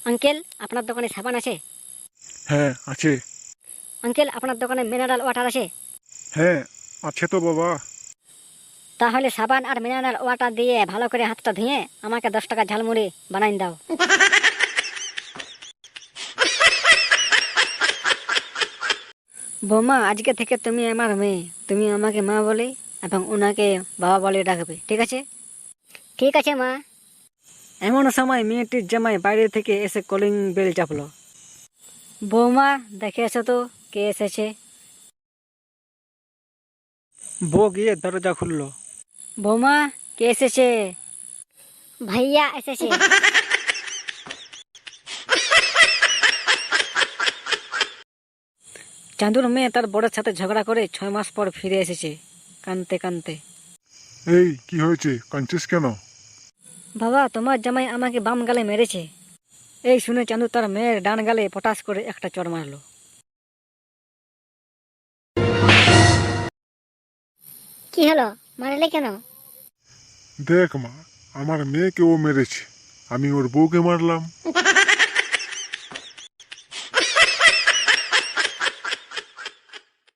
Uncle, আপনার দোকানে সাবান আছে? হ্যাঁ আছে। আঙ্কেল, আপনার দোকানে মিনারেল ওয়াটার আছে? হ্যাঁ আছে তো বাবা। তাহলে সাবান আর মিনারেল ওয়াটার দিয়ে ভালো করে হাতটা ধুয়ে আমাকে 10 টাকা ঝালমুড়ি বানাই দাও। বৌমা, আজকে থেকে তুমি আমার মেয়ে। তুমি আমাকে মা বলে এবং ওনাকে বাবা বলে ডাকবে, ঠিক আছে? ঠিক আছে মা। এমন সময় মেয়েটির জামাই বাইরে থেকে এসে কলিং বেল চাপলো। বৌমা, দেখে এসো তো কে এসেছে। বউ গিয়ে দরজা খুললো। বৌমা, কে এসেছে? ভাইয়া এসেছে। চাঁদুর মেয়ে তার বড়ের সাথে ঝগড়া করে 6 মাস পর ফিরে এসেছে, কানতে কানতে। এই কি হয়েছে, কাঁদছিস কেন? বাবা, তোমার জামাই আমাকে বাম গালে মেরেছে। এই শুনে চাঁদু তার মেয়ের ডান গালে পটাশ করে একটা চড় মারলো। কি হলো, মারলে কেন? দেখ মা, আমার মেয়েকে ও মেরেছে, আমি ওর বউকে মারলাম।